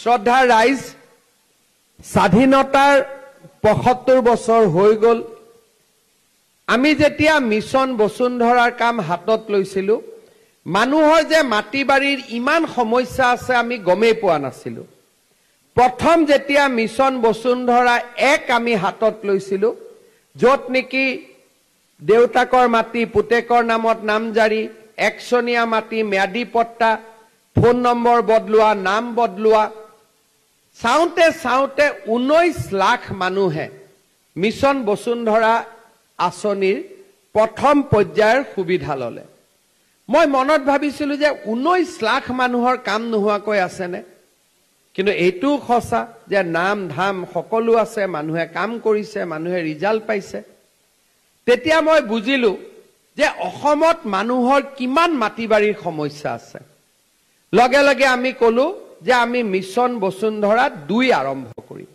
শ্ৰদ্ধাৰ ৰাইজ, স্বাধীনতাৰ ৭৫ বছৰ হৈ গ'ল। আমি যেতিয়া মিছন বসুন্ধৰাৰ কাম হাতত লৈছিলোঁ, মানুহৰ যে মাটি বাৰীৰ ইমান সমস্যা আছে আমি গমেই পোৱা নাছিলোঁ। প্ৰথম যেতিয়া মিছন বসুন্ধৰা ১ আমি হাতত লৈছিলোঁ, য'ত নেকি দেউতাকৰ মাটি পুতেকৰ নামত নামজাৰি, একচনীয়া মাটি, ম্যাদী পট্টা, ফোন নম্বৰ বদলোৱা, নাম বদলোৱা, চাওঁতে চাওঁতে ১৯ লাখ মানুহে মিছন বসুন্ধৰা আঁচনিৰ প্ৰথম পৰ্যায়ৰ সুবিধা ল'লে। মই মনত ভাবিছিলোঁ যে ১৯ লাখ মানুহৰ কাম নোহোৱাকৈ আছেনে? কিন্তু এইটোও সঁচা যে নাম ধাম সকলো আছে, মানুহে কাম কৰিছে, মানুহে ৰিজাল্ট পাইছে। তেতিয়া মই বুজিলোঁ যে অসমত মানুহৰ কিমান মাটি বাৰীৰ সমস্যা আছে। লগে লগে আমি ক'লো যে আমি মিছন বসুন্ধৰা ২ আৰম্ভ কৰিম।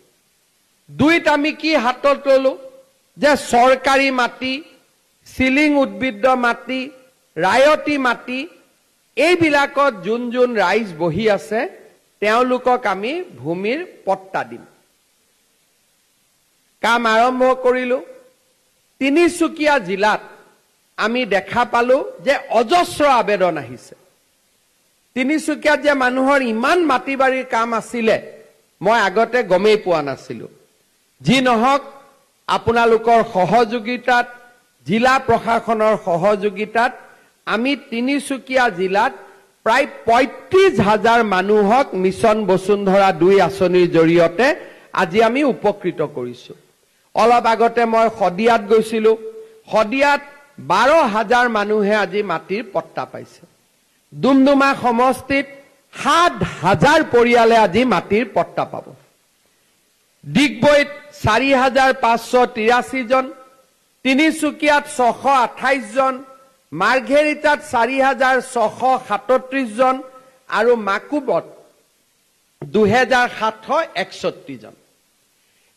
২ত আমি কি হাতত ল'লো যে চৰকাৰী মাটি, চিলিং উদ্ভিদ মাটি, ৰায়তী মাটি, এইবিলাকত যোন যোন ৰাইজ বহি আছে তেওঁলোকক আমি ভূমিৰ পট্টা দিম। কাম আৰম্ভ কৰিলো। তিনিচুকীয়া জিলাত আমি দেখা পালো যে অজস্ৰ আবেদন আহিছে। তিনিচুকীয়াত যে মানুহৰ ইমান মাটি বাৰীৰ কাম আছিলে মই আগতে গমেই পোৱা নাছিলোঁ। যি নহওক, আপোনালোকৰ সহযোগিতাত, জিলা প্ৰশাসনৰ সহযোগিতাত আমি তিনিচুকীয়া জিলাত প্ৰায় ৩৫,০০০ মানুহক মিছন বসুন্ধৰা ২ আঁচনিৰ জৰিয়তে আজি আমি উপকৃত কৰিছোঁ। অলপ আগতে মই শদিয়াত গৈছিলোঁ। শদিয়াত ১২,০০০ মানুহে আজি মাটিৰ পট্টা পাইছে। ডুমডুমা সমষ্টিত ৭,০০০ পৰিয়ালে আজি মাটিৰ পট্টা পাব। ডিগবৈত ৪,৫৮৩ জন, তিনিচুকীয়াত ৬২৮ জন, মাৰ্ঘেৰিটাত ৪,৬৩৭ জন আৰু মাকুবত ২,৭৬১ জন।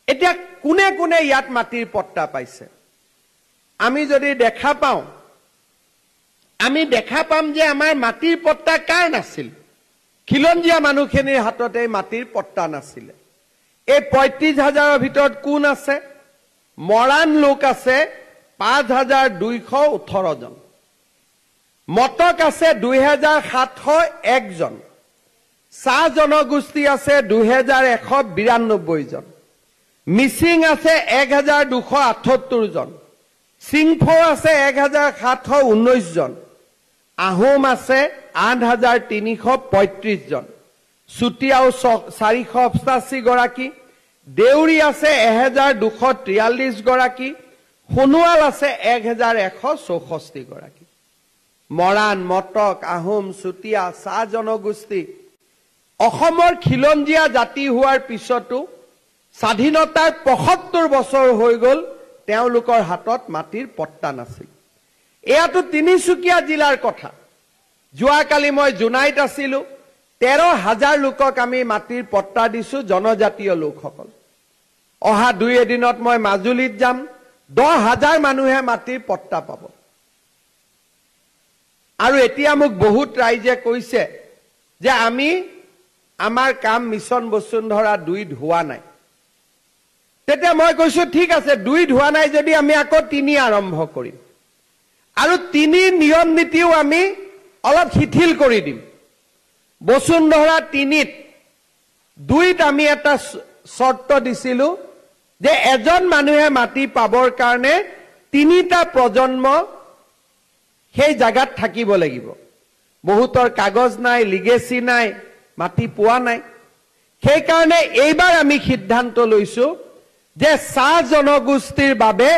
এতিয়া কোনে কোনে ইয়াত মাটিৰ পট্টা পাইছে? আমি যদি দেখা পাওঁ, আমি দেখা পাম যে আমাৰ মাটিৰ পট্টা কাৰ নাছিল? খিলঞ্জীয়া মানুহখিনিৰ হাতত এই মাটিৰ পট্টা নাছিলে। এই ৩৫,০০০ৰ ভিতৰত কোন আছে? মৰাণ লোক আছে ৫,২১৮ জন, মটক আছে ২,৭০১ জন, চাহ জনগোষ্ঠী আছে ২,১৯২ জন, মিচিং আছে ১,২৭৮ জন, চিংফৌ আছে ১,৭১৯ জন, আহোম আছে ৮,৩৩৫ জন, চুতীয়াও ৪৮৮ গৰাকী, দেউৰী আছে ১,২৪৩ গৰাকী, সোণোৱাল আছে ১,১৬৪ গৰাকী। মৰাণ, মটক, আহোম, চুতীয়া, চাহ জনগোষ্ঠী অসমৰ খিলঞ্জীয়া জাতি হোৱাৰ পিছতো স্বাধীনতাৰ ৭৫ বছৰ হৈ গ'ল, তেওঁলোকৰ হাতত মাটিৰ পট্টা নাছিল। এয়াতো তিনিচুকীয়া জিলাৰ কথা। যোৱাকালি মই জোনাইত আছিলোঁ। ১৩,০০০ লোকক আমি মাটিৰ পট্টা দিছোঁ, জনজাতীয় লোকসকল। অহা ২ এদিনত মই মাজুলীত যাম, ১০,০০০ মানুহে মাটিৰ পট্টা পাব। আৰু এতিয়া মোক বহুত ৰাইজে কৈছে যে আমি আমাৰ কাম মিছন বসুন্ধৰা ২ত হোৱা নাই। তেতিয়া মই কৈছোঁ ঠিক আছে, ২ত হোৱা নাই যদি আমি আকৌ ৩ আৰম্ভ কৰিম। আৰু ৩ নিয়ম নীতিও আমি অলপ শিথিল কৰি দিম। বসুন্ধৰা ৩ত ২ত আমি এটা চৰ্ত দিছিলোঁ যে এজন মানুহে মাটি পাবৰ কাৰণে ৩টা প্ৰজন্ম সেই জাগাত থাকিব লাগিব। বহুতৰ কাগজ নাই, লিগেচি নাই, মাটি পোৱা নাই। সেইকাৰণে এইবাৰ আমি সিদ্ধান্ত লৈছোঁ যে চাহ জনগোষ্ঠীৰ বাবে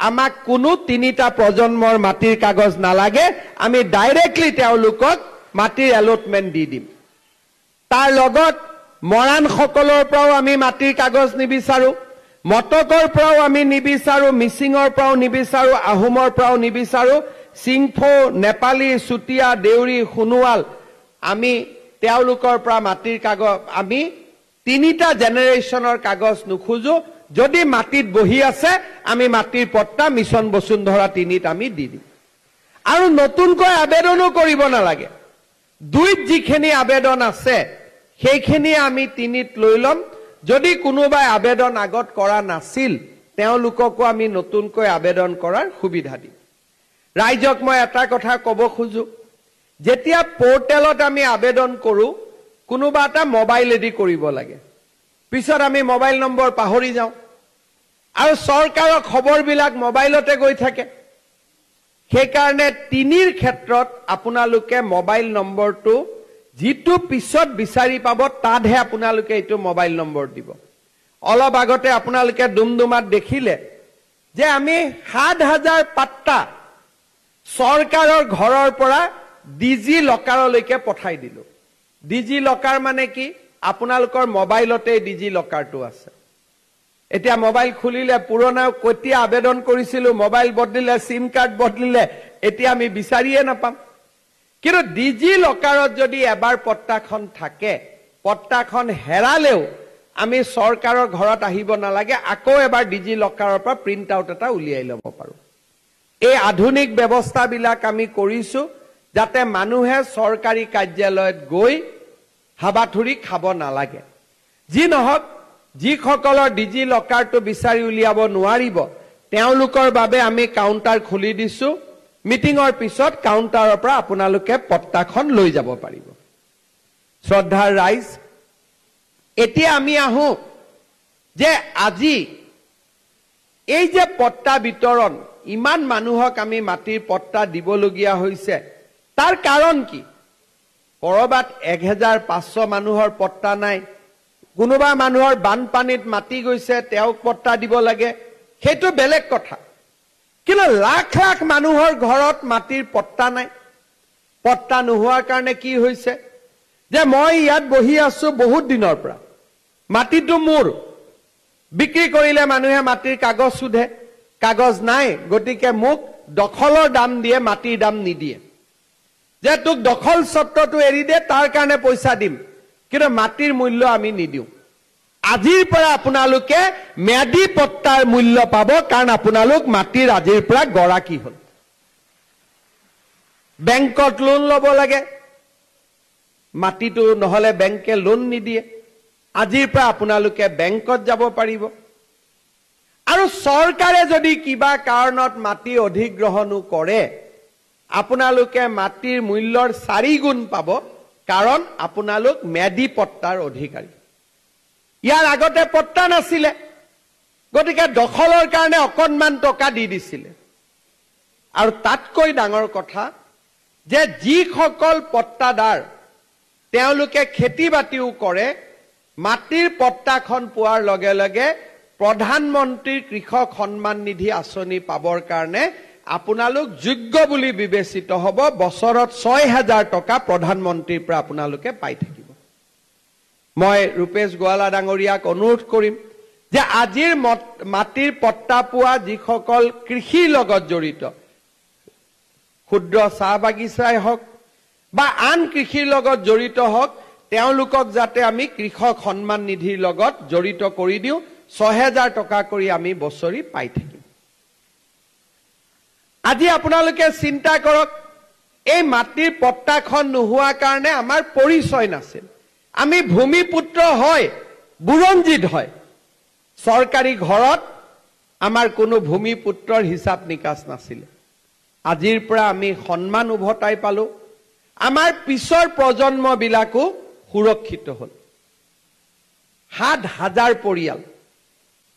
আমাক কোনো ৩টা প্ৰজন্মৰ মাটিৰ কাগজ নালাগে, আমি ডাইৰেক্টলি তেওঁলোকক মাটিৰ এলটমেণ্ট দি দিম। তাৰ লগত মৰাণসকলৰ পৰাও আমি মাটিৰ কাগজ নিবিচাৰোঁ, মটকৰ পৰাও আমি নিবিচাৰোঁ, মিচিঙৰ পৰাও নিবিচাৰোঁ, আহোমৰ পৰাও নিবিচাৰোঁ, চিংফৌ, নেপালী, চুতীয়া, দেউৰী, সোণোৱাল, আমি তেওঁলোকৰ পৰা মাটিৰ কাগজ, আমি ৩টা জেনেৰেশ্যনৰ কাগজ নোখোজো। যদি মাটিত বহি আছে আমি মাটিৰ পট্টা মিছন বসুন্ধৰা ৩ত আমি দি দিম। আৰু নতুনকৈ আবেদনো কৰিব নালাগে। ২ত যিখিনি আবেদন আছে সেইখিনি আমি 3ত লৈ লম যদি কোনোবাই আবেদন আগত কৰা নাছিল তেওঁলোককো আমি নতুনকৈ আবেদন কৰাৰ সুবিধা দিম ৰাইজক মই এটা কথা ক'ব খোজো যেতিয়া পোৰ্টেলত আমি আবেদন কৰো কোনোবা এটা মোবাইল এডি কৰিব লাগে পিছত আমি মোবাইল নম্বৰ পাহৰি যাওঁ আৰু চৰকাৰৰ খবৰবিলাক মোবাইলতে গৈ থাকে সেইকাৰণে 3ৰ ক্ষেত্ৰত আপোনালোকে মোবাইল নম্বৰটো যিটো পিছত বিচাৰি পাব তাতহে আপোনালোকে এইটো মোবাইল নম্বৰ দিব অলপ আগতে আপোনালোকে দুমদুমাত দেখিলে যে আমি 7000 পাত্তা চৰকাৰৰ ঘৰৰ পৰা ডিজি লকাৰলৈকে পঠাই দিলো ডিজি লকাৰ মানে কি আপোনালোকৰ মোবাইলতে ডিজি লকাৰটো আছে এতিয়া মোবাইল খুলিলে পুৰণা কেতিয়া আবেদন কৰিছিল মোবাইল বদলিলে সিম কাৰ্ড বদলিলে এতিয়া আমি বিচাৰিয়ে নাপাম কিন্তু ডিজি লকাৰত যদি এবাৰ পট্টাখন থাকে পট্টাখন হেৰালেও আমি চৰকাৰৰ ঘৰত আহিব নালাগে আকৌ এবাৰ ডিজি লকাৰৰ পৰা প্ৰিন্ট আউট এটা উলিয়াই ল'ব পাৰো এই আধুনিক ব্যৱস্থাবিলাক আমি কৰিছো যাতে মানুহে চৰকাৰী কাৰ্যালয়ত গৈ হাবাথুৰি খাব নালাগে যি নহক যিসকলৰ ডিজি লকাৰটো বিচাৰি উলিয়াব নোৱাৰিব তেওঁলোকৰ বাবে আমি কাউণ্টাৰ খুলি দিছো মিটিঙৰ পিছত কাউণ্টাৰৰ পৰা আপোনালোকে পট্টাখন লৈ যাব পাৰিব শ্ৰদ্ধাৰ ৰাইজ এতিয়া আমি আহো যে আজি এই যে পট্টা বিতৰণ ইমান মানুহক আমি মাটিৰ পট্টা দিবলগীয়া হৈছে তাৰ কাৰণ কি কৰবাত 1500 মানুহৰ পট্টা নাই কোনোবা মানুহৰ বানপানীত মাটি গৈছে তেওঁক পট্টা দিব লাগে সেইটো বেলেগ কথা কিন্তু লাখ লাখ মানুহৰ ঘৰত মাটিৰ পট্টা নাই পট্টা নোহোৱাৰ কাৰণে কি হৈছে যে মই ইয়াত বহি আছো বহুত দিনৰ পৰা মাটিটো মোৰ বিক্ৰী কৰিলে মানুহে মাটিৰ কাগজ সুধে কাগজ নাই গতিকে মোক দখলৰ দাম দিয়ে মাটিৰ দাম নিদিয়ে যে তোক দখল সত্ৰটো এৰি দে তাৰ কাৰণে পইচা দিম কিন্তু মাটিৰ মূল্য আমি নিদিওঁ আজিৰ পৰা আপোনালোকে ম্যাদী পট্টাৰ মূল্য পাব কাৰণ আপোনালোক মাটিৰ আজিৰ পৰা গৰাকী হ'ল বেংকত লোন ল'ব লাগে মাটিটো নহলে বেংকে লোন নিদিয়ে আজিৰ পৰা আপোনালোকে বেংকত যাব পাৰিব আৰু চৰকাৰে যদি কিবা কাৰণত মাটি অধিগ্ৰহণো কৰে আপোনালোকে মাটিৰ মূল্যৰ 4 গুণ পাব কাৰণ আপোনালোক ম্যাদী পট্টাৰ অধিকাৰী ইয়াৰ আগতে পট্টা নাছিলে গতিকে দখলৰ কাৰণে অকনমান টকা দি দিছিলে আৰু তাতকৈ ডাঙৰ কথা যে যিসকল পট্টাদাৰ তেওঁলোকে খেতি বাতিও কৰে মাটিৰ পট্টাখন পোৱাৰ লগে লগে প্ৰধানমন্ত্ৰীৰ কৃষক সন্মান নিধি আঁচনি পাবৰ কাৰণে আপোনালোক যোগ্য বুলি বিবেচিত হ'ব বছৰত 6000 টকা প্ৰধানমন্ত্ৰীৰ পৰা আপোনালোকে পাই থাকিব মই ৰূপেশ গোৱালা ডাঙৰীয়াক অনুৰোধ কৰিম যে আজিৰ মাটিৰ পট্টা পোৱা যিসকল কৃষিৰ লগত জড়িত ক্ষুদ্ৰ চাহ বাগিচাই হওক বা আন কৃষিৰ লগত জড়িত হওক তেওঁলোকক যাতে আমি কৃষক সন্মান নিধিৰ লগত জড়িত কৰি দিওঁ 6000 টকা কৰি আমি বছৰি পাই থাকিম আজি আপোনালোকে চিন্তা কৰক এই মাটিৰ পট্টাখন নোহোৱা কাৰণে আমাৰ পৰিচয় নাছিল আমি ভূমিপুত্ৰ হয় বুৰঞ্জীত হয় চৰকাৰী ঘৰত আমাৰ কোনো ভূমিপুত্ৰৰ হিচাপ নিকাচ নাছিল আজিৰ পৰা আমি সন্মান উভতাই পালো আমাৰ পিছৰ প্ৰজন্মবিলাকো সুৰক্ষিত হ'ল 7000 পৰিয়াল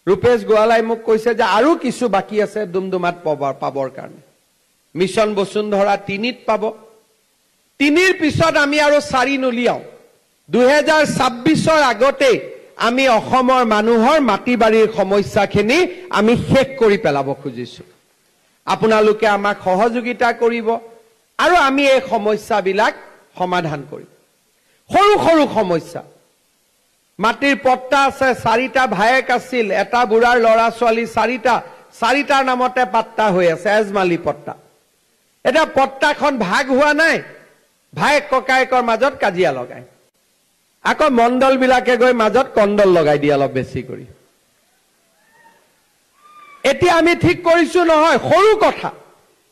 ৰূপেশ গোৱালাই মোক কৈছে যে আৰু কিছু বাকি আছে দুমদুমাত পাবৰ কাৰণে মিছন বসুন্ধৰা 3ত পাব 3ৰ পিছত আমি আৰু 4 নলিয়াও 2026ৰ আগতে আমি অসমৰ মানুহৰ মাটি বাৰীৰ সমস্যাখিনি আমি শেষ কৰি পেলাব খুজিছো আপোনালোকে আমাক সহযোগিতা কৰিব আৰু আমি এই সমস্যাবিলাক সমাধান কৰিম সৰু সৰু সমস্যা মাটিৰ পট্টা আছে 4টা ভায়েক আছিল এটা বুঢ়াৰ ল'ৰা ছোৱালী 4টাৰ নামতে পাট্টা হৈ আছে এজমালি পট্টা এটা পট্টাখন ভাগ হোৱা নাই ভায়েক ককায়েকৰ মাজত কাজিয়া লগায় আকৌ মণ্ডল বিলাকে গৈ মাজত কণ্ডল লগাই দিয়ে অলপ বেছি কৰি এতিয়া আমি ঠিক কৰিছো নহয় সৰু কথা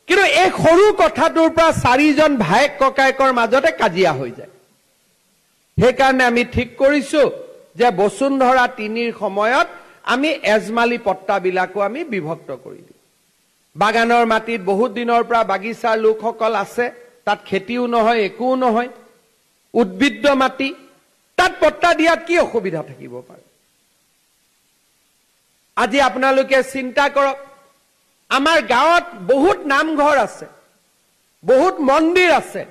কিন্তু এই সৰু কথাটোৰ পৰা 4জন ভায়েক ককায়েকৰ মাজতে কাজিয়া হৈ যায় সেইকাৰণে আমি ঠিক কৰিছো যে বসুন্ধৰা 3ৰ সময়ত আমি এজমালি পট্টাবিলাকো আমি বিভক্ত কৰি দিম। বাগানৰ মাটিত বহুত দিনৰ পৰা বাগিচাৰ লোকসকল আছে, তাত খেতিও নহয়, একো নহয়, উদ্ভিদ মাটি, তাত পট্টা দিয়াত কি অসুবিধা থাকিব পাৰে? আজি আপোনালোকে চিন্তা কৰক, আমাৰ গাঁৱত বহুত নামঘৰ আছে, বহুত মন্দিৰ আছে,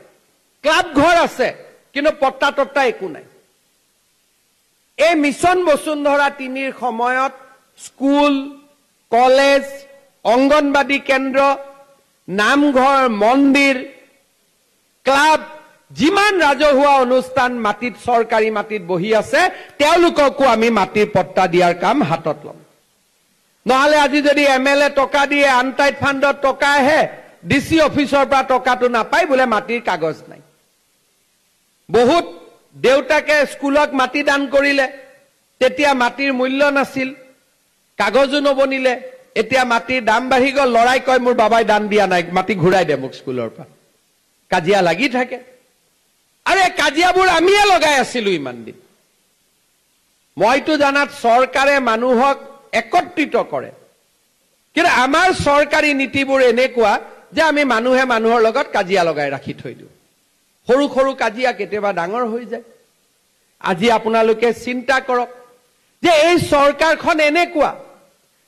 ক্লাব ঘৰ আছে, কিন্তু পট্টা তট্টা একো নাই। এই মিছন বসুন্ধৰা 3ৰ সময়ত স্কুল, কলেজ, অংগনবাদী কেন্দ্ৰ, নামঘৰ, মন্দিৰ, ক্লাব, যিমান ৰাজহুৱা অনুষ্ঠান মাটিত চৰকাৰী মাটিত বহি আছে, তেওঁলোককো আমি মাটিৰ পট্টা দিয়াৰ কাম হাতত ল'ম। নহলে আজি যদি MLA টকা দিয়ে, আনটাইড ফাণ্ডত টকা আহে, DC অফিচৰ পৰা টকাটো নাপায়, বোলে মাটিৰ কাগজ নাই। বহুত দেউতাকে স্কুলক মাটি দান কৰিলে, তেতিয়া মাটিৰ মূল্য নাছিল, কাগজো নবনিলে, এতিয়া মাটিৰ দাম বাঢ়ি গ'ল, লৰাই কয় মোৰ বাবাই দান দিয়া নাই, মাটি ঘূৰাই দে মোক স্কুলৰ পৰা। কাজিয়া লাগি থাকে। আৰু এই কাজিয়াবোৰ আমিয়ে লগাই আছিলো ইমান দিন। মইতো জানাত চৰকাৰে মানুহক একত্ৰিত কৰে, কিন্তু আমাৰ চৰকাৰী নীতিবোৰ এনেকুৱা যে আমি মানুহে মানুহৰ লগত কাজিয়া লগাই ৰাখি থৈ দিওঁ। সৰু সৰু কাজিয়া কেতিয়াবা ডাঙৰ হৈ যায়। আজি আপোনালোকে চিন্তা কৰক যে এই চৰকাৰখন এনেকুৱা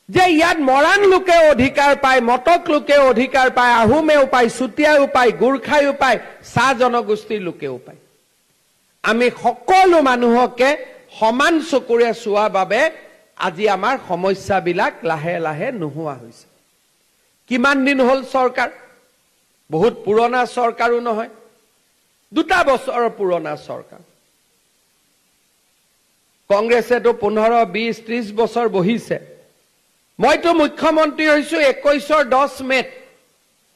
যে ইয়াত মৰাণ লোকে অধিকাৰ পায়, মটক লোকে অধিকাৰ পায়, আহোমেও পায়, চুতীয়াও পায়, গোৰ্খায়ো পায়, চাহ জনগোষ্ঠীৰ লোকেও পায়। আমি সকলো মানুহকে সমান চকুৰে চোৱাৰ বাবে আজি আমাৰ সমস্যাবিলাক লাহে লাহে নোহোৱা হৈছে। কিমান দিন হ'ল চৰকাৰ? বহুত পুৰণা চৰকাৰো নহয়, 2 বছৰৰ পুৰণা চৰকাৰ। কংগ্ৰেছেতো 15, 20, 30 বছৰ বহিছে। মইতো মুখ্যমন্ত্ৰী হৈছো 21ৰ 10 মেত,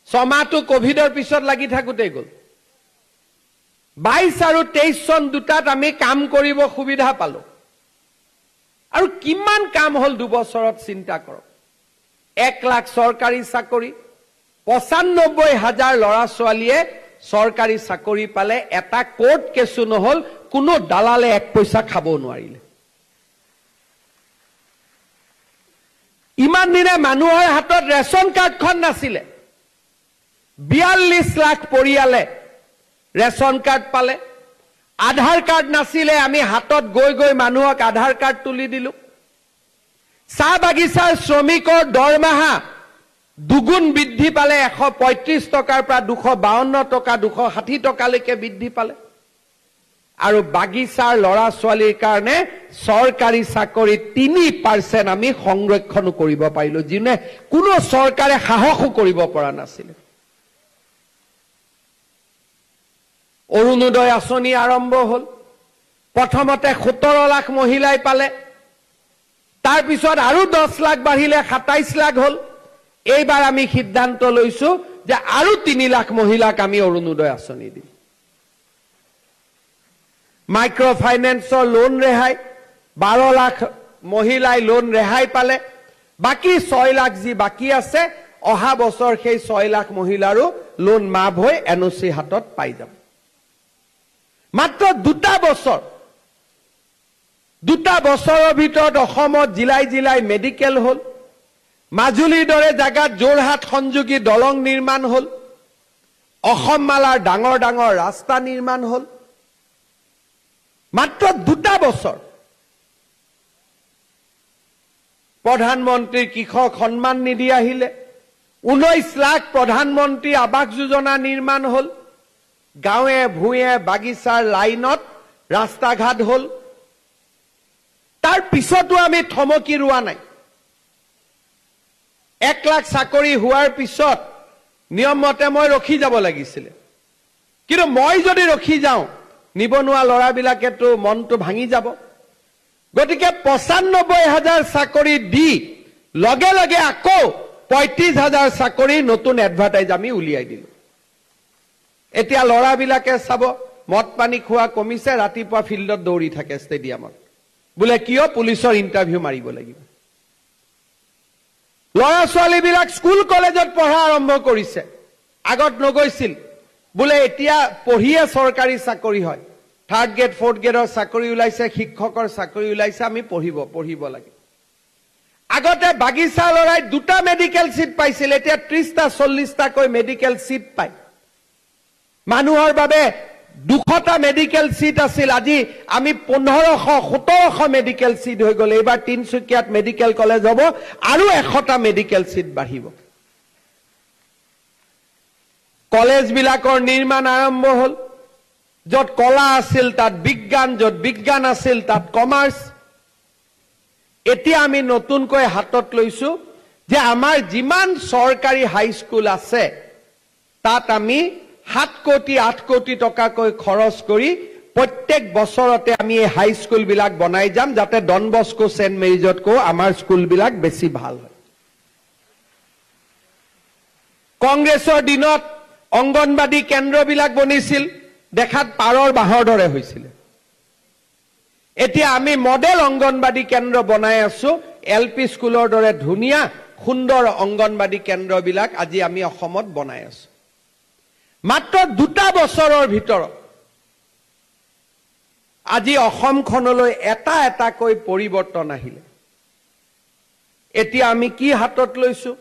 6 মাহটো কোভিডৰ পিছত লাগি থাকোতেই গ'ল। 22 আৰু 23 চন দুটাত আমি কাম কৰিব সুবিধা পালো। আৰু কিমান কাম হ'ল 2 বছৰত চিন্তা কৰক। 1 লাখ চৰকাৰী চাকৰি, 95,000 ল'ৰা ছোৱালীয়ে চৰকাৰী চাকৰি পালে, এটা কোৰ্ট কেছু নহল, কোনো দালালে 1 পইচা খাব নোৱাৰিলে। ইমান দিনে মানুহৰ হাতত ৰেচন কাৰ্ডখন নাছিলে, 42 লাখ পৰিয়ালে ৰেচন কাৰ্ড পালে। আধাৰ কাৰ্ড নাছিলে, আমি হাতত গৈ গৈ মানুহক আধাৰ কাৰ্ড তুলি দিলো। চাহ বাগিচাৰ শ্ৰমিকৰ দৰমহা দুগুণ বৃদ্ধি পালে, 135 টকাৰ পৰা 252 টকা, 260 টকালৈকে বৃদ্ধি পালে। আৰু বাগিচাৰ ল'ৰা ছোৱালীৰ কাৰণে চৰকাৰী চাকৰি 3% আমি সংৰক্ষণ কৰিব পাৰিলো, যিনে কোনো চৰকাৰে সাহসো কৰিব পৰা নাছিলে। অৰুণোদয় আঁচনি আৰম্ভ হ'ল। প্ৰথমতে 17 লাখ মহিলাই পালে, তাৰপিছত আৰু 10 লাখ বাঢ়িলে 27 লাখ হ'ল। এইবাৰ আমি সিদ্ধান্ত লৈছো যে আৰু 3 লাখ মহিলাক আমি অৰুণোদয় আঁচনি দিম। মাইক্ৰ ফাইনেন্সৰ লোন ৰেহাই, 12 লাখ মহিলাই লোন ৰেহাই পালে। বাকী 6 লাখ যি বাকী আছে, অহা বছৰ সেই 6 লাখ মহিলাৰো লোন মাফ হৈ NOC হাতত পাই যাব। মাত্ৰ 2 বছৰ, 2 বছৰৰ ভিতৰত অসমত জিলাই জিলাই মেডিকেল হ'ল। মাজুলীৰ দৰে জাগাত যোৰহাট সংযোগী দলং নিৰ্মাণ হ'ল। অসম মালাৰ ডাঙৰ ডাঙৰ ৰাস্তা নিৰ্মাণ হ'ল। মাত্ৰ 2 বছৰ। প্ৰধানমন্ত্ৰীৰ কৃষক সন্মান নিধি আহিলে, 19 লাখ প্ৰধানমন্ত্ৰী আৱাস যোজনা নিৰ্মাণ হ'ল। গাঁৱে ভূঞে বাগিচাৰ লাইনত ৰাস্তা ঘাট হ'ল। তাৰ পিছতো আমি থমকি ৰোৱা নাই। 1 লাখ চাকৰি হোৱাৰ পিছত নিয়মমতে মই ৰখি যাব লাগিছিলে, কিন্তু মই যদি ৰখি যাওঁ, নিবনুৱা ল'ৰাবিলাকেতো মনটো ভাঙি যাব। গতিকে 95,000 চাকৰি দি লগে লগে আকৌ 35,000 চাকৰি নতুন এডভাৰটাইজ আমি উলিয়াই দিলো। এতিয়া ল'ৰাবিলাকে চাব, মদ পানী খোৱা কমিছে, ৰাতিপুৱা ফিল্ডত দৌৰি থাকে ষ্টেডিয়ামত, বোলে কিয়? পুলিচৰ ইণ্টাৰভিউ মাৰিব লাগিব। ল'ৰা ছোৱালীবিলাক স্কুল কলেজত পঢ়া আৰম্ভ কৰিছে, আগত নগৈছিল, বোলে এতিয়া পঢ়িয়ে চৰকাৰী চাকৰি হয়। থাৰ্ড গ্ৰেড ফ'ৰ্থ গ্ৰেডৰ চাকৰি ওলাইছে, শিক্ষকৰ চাকৰি ওলাইছে, আমি পঢ়িব লাগে। আগতে বাগিচা লৰাই 2টা মেডিকেল সিট পাইছিল, এতিয়া 30টা 40টাকৈ মেডিকেল সিট পায়। মানুহৰ বাবে 200টা মেডিকেল সিট আছিল, আজি আমি 1500-1700 মেডিকেল সিট হৈ গ'ল। এইবাৰ তিনচুকীয়াত মেডিকেল কলেজ হ'ব আৰু 100টা মেডিকেল সিট বাঢ়িব। কলেজবিলাকৰ নিৰ্মাণ আৰম্ভ হ'ল। য'ত কলা আছিল তাত বিজ্ঞান, য'ত বিজ্ঞান আছিল তাত কমাৰ্চ। এতিয়া আমি নতুনকৈ হাতত লৈছো যে আমাৰ যিমান চৰকাৰী হাইস্কুল আছে তাত আমি 7 কোটি 8 কোটি টকাকৈ খৰচ কৰি প্ৰত্যেক বছৰতে আমি এই হাইস্কুলবিলাক বনাই যাম, যাতে ডন বস্কো সেন্ট মেৰিজতকৈ আমাৰ স্কুলবিলাক বেছি ভাল হয়। কংগ্ৰেছৰ দিনত অংগনবাদী কেন্দ্ৰবিলাক বনিছিল, দেখাত পাৰৰ বাঁহৰ দৰে হৈছিল। এতিয়া আমি মডেল অংগনবাদী কেন্দ্ৰ বনাই আছো, LP স্কুলৰ দৰে ধুনীয়া সুন্দৰ অংগনবাদী কেন্দ্ৰবিলাক আজি আমি অসমত বনাই আছো। মাত্ৰ 2টা বছৰৰ ভিতৰত আজি অসমখনলৈ এটাকৈ পৰিৱৰ্তন আহিলে। এতিয়া আমি কি হাতত লৈছো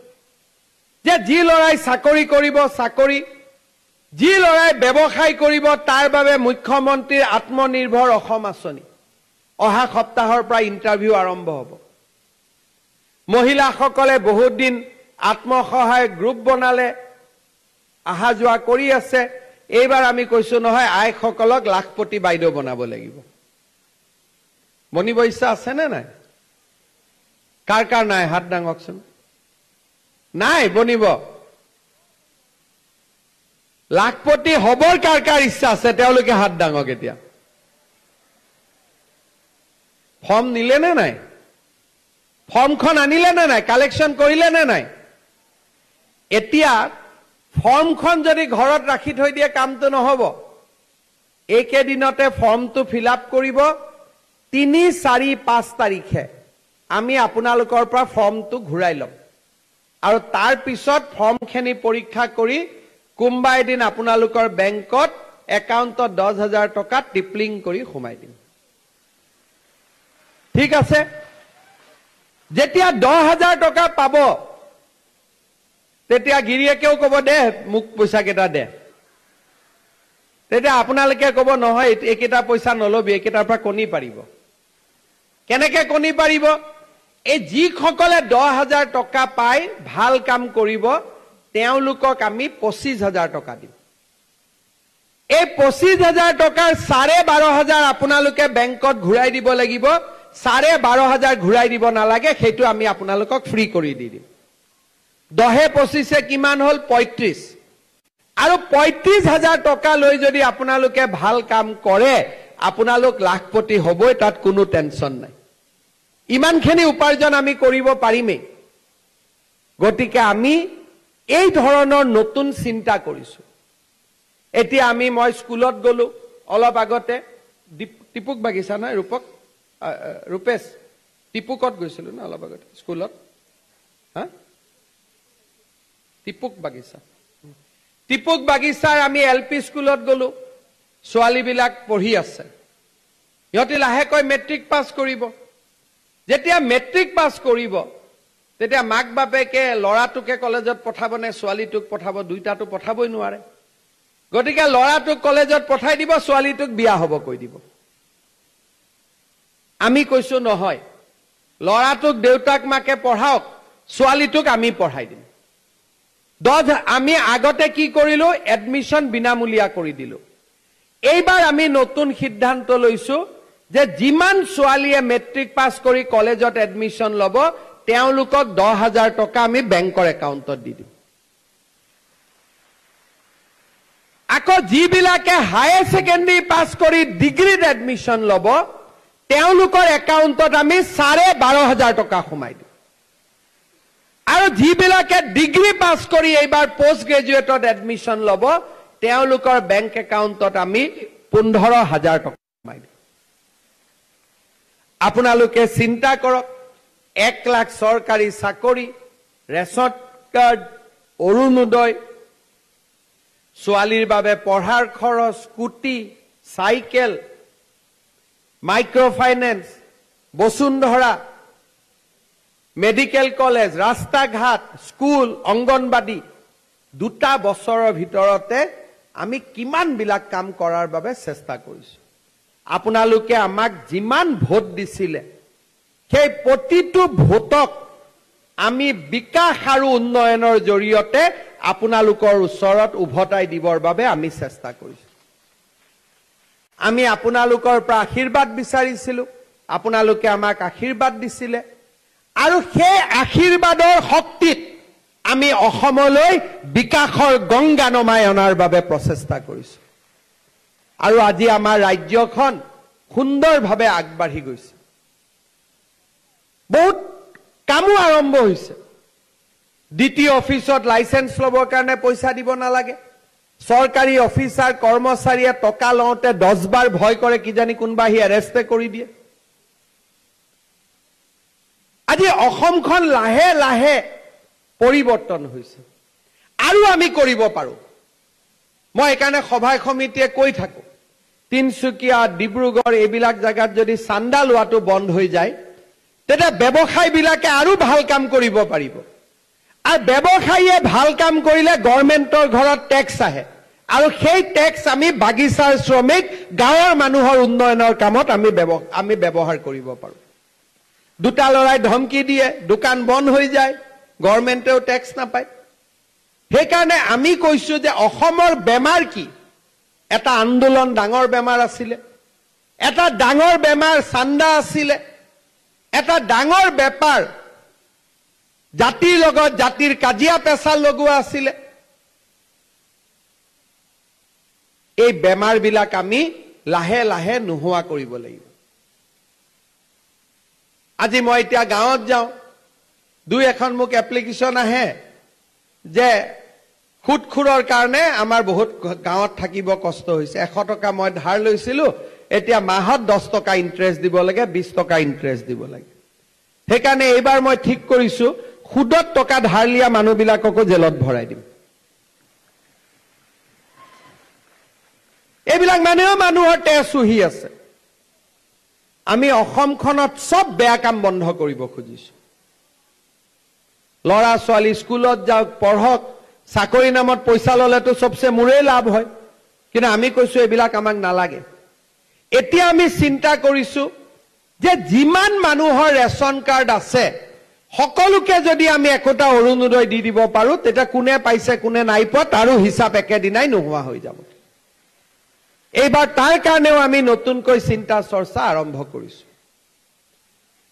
যে যি লৰাই চাকৰি কৰিব চাকৰি, যি লৰাই ব্যৱসায় কৰিব তাৰ বাবে মুখ্যমন্ত্ৰীৰ আত্মনিৰ্ভৰ অসম আঁচনি অহা সপ্তাহৰ পৰা ইণ্টাৰভিউ আৰম্ভ হ'ব। মহিলাসকলে বহুত দিন আত্মসহায়ক গ্ৰুপ বনালে, আহা যোৱা কৰি আছে। এইবাৰ আমি কৈছো নহয়, আইসকলক লাখপতি বাইদেউ বনাব লাগিব। বনিব ইচ্ছা আছেনে নাই? কাৰ কাৰ নাই হাত দাঙকচোন। নাই বনিব? লাখপতি হবৰ কাৰ কাৰ ইচ্ছা আছে তেওঁলোকে হাত দাঙক এতিয়া। ফৰ্ম নিলে নে নাই? ফৰ্মখন আনিলে নে নাই? কালেকশ্যন কৰিলে নে নাই? এতিয়া ফৰ্মখন যদি ঘৰত ৰাখি থৈ দিয়ে কামটো নহব। এইকেইদিনতে ফৰ্মটো ফিল আপ কৰিব। 3, 4, 5 তাৰিখে আমি আপোনালোকৰ পৰা ফৰ্মটো ঘূৰাই ল'ম আৰু তাৰ পিছত ফৰ্মখিনি পৰীক্ষা কৰি কোনোবা এদিন আপোনালোকৰ বেংকত একাউণ্টত 10,000 টকা টিপলিং কৰি সোমাই দিম। ঠিক আছে? যেতিয়া 10,000 টকা পাব তেতিয়া গিৰিয়েকেও ক'ব দে মোক পইচা কেইটা দে। তেতিয়া আপোনালোকে ক'ব নহয় এইকেইটা পইচা নলবি, এইকেইটাৰ পৰা কণী পাৰিব। কেনেকে কণী পাৰিব? এই যিসকলে 10,000 টকা পাই ভাল কাম কৰিব তেওঁলোকক আমি 25,000 টকা দিম। এই 25,000 টকাৰ 12,500 আপোনালোকে বেংকত ঘূৰাই দিব লাগিব। 12,500 ঘূৰাই দিব নালাগে, সেইটো আমি আপোনালোকক ফ্ৰী কৰি দি দিম। 10 25 কিমান হ'ল? 35। আৰু 35,000 টকা লৈ যদি আপোনালোকে ভাল কাম কৰে আপোনালোক লাখপতি হ'বই, তাত কোনো টেনচন নাই। ইমানখিনি উপাৰ্জন আমি কৰিব পাৰিমেই। গতিকে আমি এই ধৰণৰ নতুন চিন্তা কৰিছো। এতিয়া মই স্কুলত গলো অলপ আগতে, টিপুক বাগিচা নহয় ৰূপেশ টিপুকত গৈছিলো না অলপ আগতে স্কুলত। টিপুক বাগিচাৰ আমি LP স্কুলত গলো। ছোৱালীবিলাক পঢ়ি আছে, সিহঁতে লাহেকৈ মেট্ৰিক পাছ কৰিব। যেতিয়া মেট্ৰিক পাছ কৰিব তেতিয়া মাক বাপেকে ল'ৰাটোকে কলেজত পঠাব নে ছোৱালীটোক পঠাব? দুইটাটো পঠাবই নোৱাৰে। গতিকে ল'ৰাটোক কলেজত পঠাই দিব, ছোৱালীটোক বিয়া হ'ব কৈ দিব। আমি কৈছো নহয়, ল'ৰাটোক দেউতাক মাকে পঢ়াওক, ছোৱালীটোক আমি পঢ়াই দিম। আমি আগতে কি কৰিলো? এডমিশন বিনামূলীয়া কৰি দিলো। এইবাৰ আমি নতুন সিদ্ধান্ত লৈছো যে যিমান ছোৱালীয়ে মেট্ৰিক পাছ কৰি কলেজত এডমিশন ল'ব তেওঁলোকক 10,000 টকা আমি বেংকৰ একাউণ্টত দি দিম। আকৌ যিবিলাকে হায়াৰ ছেকেণ্ডাৰী পাছ কৰি ডিগ্ৰীত এডমিশন ল'ব তেওঁলোকৰ একাউণ্টত আমি 12,500 টকা সোমাই দিম। আৰু যিবিলাকে ডিগ্ৰী পাছ কৰি এইবাৰ পোষ্ট গ্ৰেজুৱেটত এডমিশন ল'ব তেওঁলোকৰ বেংক একাউণ্টত আমি 15,000 টকা সোমাই দিম। আপোনালোকে চিন্তা কৰক, 1 লাখ চৰকাৰী চাকৰি, ৰেচন কাৰ্ড, অৰুণোদয়, ছোৱালীৰ বাবে পঢ়াৰ খৰচ, স্কুটি, চাইকেল, মাইক্ৰ ফাইনেন্স, বসুন্ধৰা, মেডিকেল কলেজ, ৰাস্তা ঘাট, স্কুল, অংগনবাদী 2 বছৰৰ ভিতৰতে আমি কিমান বিলাক কাম কৰাৰ বাবে চেষ্টা কৰিছো। আপোনালোকে আমাক যিমান ভোট দিছিলে সেই প্ৰতিটো ভোটক আমি বিকাশ আৰু উন্নয়নৰ জৰিয়তে আপোনালোকৰ ওচৰত উভতাই দিবৰ বাবে আমি চেষ্টা কৰিছো। আমি আপোনালোকৰ পৰা আশীৰ্বাদ বিচাৰিছিলো, আপোনালোকে আমাক আশীৰ্বাদ দিছিলে আৰু সেই আশীৰ্বাদৰ শক্তিত আমি অসমলৈ বিকাশৰ গংগা নমাই অনাৰ বাবে প্ৰচেষ্টা কৰিছো। আৰু আজি আমাৰ ৰাজ্যখন সুন্দৰভাৱে আগবাঢ়ি গৈছে। বহুত কামো আৰম্ভ হৈছে। দ্বিতীয় অফিচত লাইসেন্স ল'বৰ কাৰণে পইচা দিব নালাগে। চৰকাৰী অফিচাৰ কৰ্মচাৰীয়ে টকা লওঁতে 10 বাৰ ভয় কৰে, কিজানি কোনোবা আহি এৰেষ্টে কৰি দিয়ে। আজি অসমখন লাহে লাহে পৰিৱৰ্তন হৈছে আৰু আমি কৰিব পাৰো। মই এইকাৰণে সভাই সমিতিয়ে কৈ থাকো, তিনচুকীয়া, ডিব্ৰুগড় এইবিলাক জায়গাত যদি চান্দা লোৱাটো বন্ধ হৈ যায় তেতিয়া ব্যৱসায়ীবিলাকে আৰু ভাল কাম কৰিব পাৰিব। আৰু ব্যৱসায়ীয়ে ভাল কাম কৰিলে গভৰ্ণমেণ্টৰ ঘৰত টেক্স আহে আৰু সেই টেক্স আমি বাগিচাৰ শ্ৰমিক, গাঁৱৰ মানুহৰ উন্নয়নৰ কামত আমি ব্যৱহাৰ কৰিব পাৰো। 2টা লৰাই ধমকি দিয়ে, দোকান বন্ধ হৈ যায়, গভৰ্ণমেণ্টেও টেক্স নাপায়। সেইকাৰণে আমি কৈছো যে অসমৰ বেমাৰ কি? এটা আন্দোলন ডাঙৰ বেমাৰ আছিলে, এটা ডাঙৰ বেমাৰ চান্দা আছিলে, এটা ডাঙৰ বেপাৰ জাতিৰ লগত জাতিৰ কাজিয়া পেচাল লগোৱা আছিলে। এই বেমাৰবিলাক আমি লাহে লাহে নোহোৱা কৰিব লাগিব। আজি মই এতিয়া গাঁৱত যাওঁ, 2-এখন মোক এপ্লিকেশ্যন আহে যে সুদখোৰৰ কাৰণে আমাৰ বহুত গাঁৱত থাকিব কষ্ট হৈছে। 100 টকা মই ধাৰ লৈছিলো, এতিয়া মাহত 10 টকা ইন্টাৰেষ্ট দিব লাগে, 20 টকা ইন্টাৰেষ্ট দিব লাগে। সেইকাৰণে এইবাৰ মই ঠিক কৰিছো, সুদত টকা ধাৰ লিয়া মানুহবিলাককো জেলত ভৰাই দিম। এইবিলাক মানুহেও মানুহৰ তেজ চুহি আছে। আমি অসমখনত সব বেয়া কাম বন্ধ কৰিব খুজিছো। ল'ৰা ছোৱালী স্কুলত যাওক, পঢ়ক, চাকৰি নামত পইচা ললেতো সবচে মোৰেই লাভ হয়, কিন্তু আমি কৈছো এইবিলাক আমাক নালাগে। এতিয়া আমি চিন্তা কৰিছো যে যিমান মানুহৰ ৰেচন কাৰ্ড আছে সকলোকে যদি আমি একোটা অৰুণোদয় দি দিব পাৰো, তেতিয়া কোনে পাইছে কোনে নাই পোৱা তাৰো হিচাপ একেদিনাই নোহোৱা হৈ যাব। এইবাৰ তাৰ কাৰণেও আমি নতুনকৈ চিন্তা চৰ্চা আৰম্ভ কৰিছো।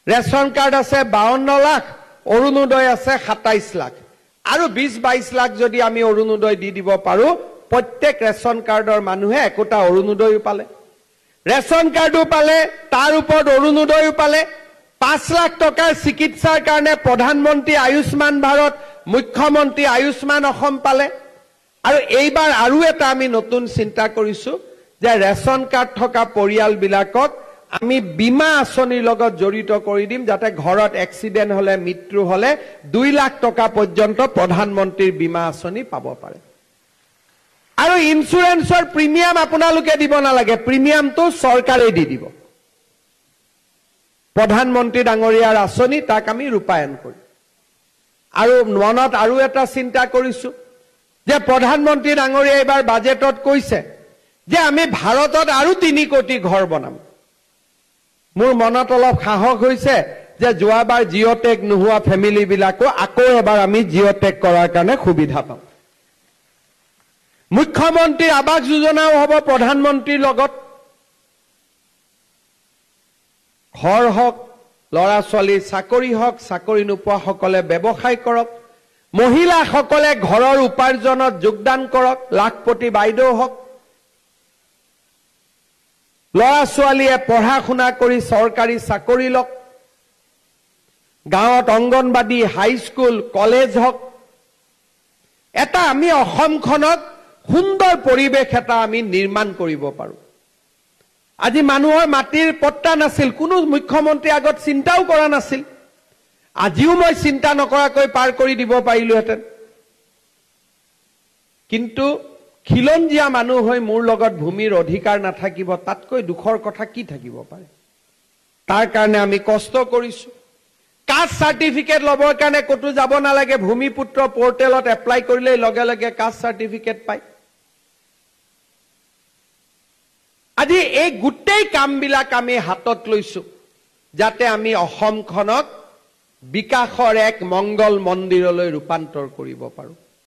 ৰেচন কাৰ্ড আছে 52 লাখ, অৰুণোদয় আছে 27 লাখ, আৰু 20-22 লাখ যদি আমি অৰুণোদয় দি দিব পাৰো, প্ৰত্যেক ৰেচন কাৰ্ডৰ মানুহে একোটা অৰুণোদয়ও পালে, ৰেচন কাৰ্ডও পালে, তাৰ ওপৰত অৰুণোদয়ও পালে, 5 লাখ টকাৰ চিকিৎসাৰ কাৰণে প্ৰধানমন্ত্ৰী আয়ুষ্মান ভাৰত, মুখ্যমন্ত্ৰী আয়ুষ্মান অসম পালে। আৰু এইবাৰ আৰু এটা আমি নতুন চিন্তা কৰিছো যে ৰেচন কাৰ্ড থকা পৰিয়ালবিলাকক আমি বীমা আঁচনিৰ লগত জড়িত কৰি দিম, যাতে ঘৰত এক্সিডেণ্ট হলে, মৃত্যু হলে 2 লাখ টকা পৰ্যন্ত প্ৰধানমন্ত্ৰীৰ বীমা আঁচনি পাব পাৰে। আৰু ইন্সুৰেন্সৰ প্ৰিমিয়াম আপোনালোকে দিব নালাগে, প্ৰিমিয়ামটো চৰকাৰে দি দিব। প্ৰধানমন্ত্ৰী ডাঙৰীয়াৰ আঁচনি, তাক আমি ৰূপায়ণ কৰিম। আৰু মনত আৰু এটা চিন্তা কৰিছো যে প্ৰধানমন্ত্ৰী ডাঙৰীয়াই এইবাৰ বাজেটত কৈছে যে আমি ভাৰতত আৰু 3 কোটি ঘৰ বনাম। মোৰ মনত অলপ সাহস হৈছে যে যোৱাবাৰ জিঅ'টেক নোহোৱা ফেমিলিবিলাকো আকৌ এবাৰ আমি জিঅ'টেক কৰাৰ কাৰণে সুবিধা পাম। মুখ্যমন্ত্ৰীৰ আৱাস যোজনাও হ'ব প্ৰধানমন্ত্ৰীৰ লগত। ঘৰ হওক, ল'ৰা ছোৱালীৰ চাকৰি হওক, চাকৰি নোপোৱাসকলে ব্যৱসায় কৰক, মহিলাসকলে ঘৰৰ উপাৰ্জনত যোগদান কৰক, লাখপতি বাইদেউ হওক, ল'ৰা ছোৱালীয়ে পঢ়া শুনা কৰি চৰকাৰী চাকৰি লওক, গাঁৱত অংগনবাদী, হাইস্কুল, কলেজ হওক। এটা আমি অসমখনত সুন্দৰ পৰিৱেশ এটা আমি নিৰ্মাণ কৰিব পাৰো। আজি মানুহৰ মাটিৰ পট্টা নাছিল, কোনো মুখ্যমন্ত্ৰী আগত চিন্তাও কৰা নাছিল। আজিও মই চিন্তা নকৰাকৈ পাৰ কৰি দিব পাৰিলোহেঁতেন, কিন্তু খিলঞ্জীয়া মানুহ হৈ মোৰ লগত ভূমিৰ অধিকাৰ নাথাকিব, তাতকৈ দুখৰ কথা কি থাকিব পাৰে। তাৰ কাৰণে আমি কষ্ট কৰিছো কাষ্ট সাৰ্টিফিকেট লবৰ কাৰণে কতো যাব নালাগে ভূমিপুত্ৰ পোৰ্টেলত এপ্লাই কৰিলে লগে লগে কাষ্ট সাৰ্টিফিকেট পায় আজি এই গুটেই কামবিলাক আমি হাতত লৈছো যাতে আমি অসমখনক বিকাশৰ এক মংগল মন্দিৰলৈ ৰূপান্তৰ কৰিব পাৰো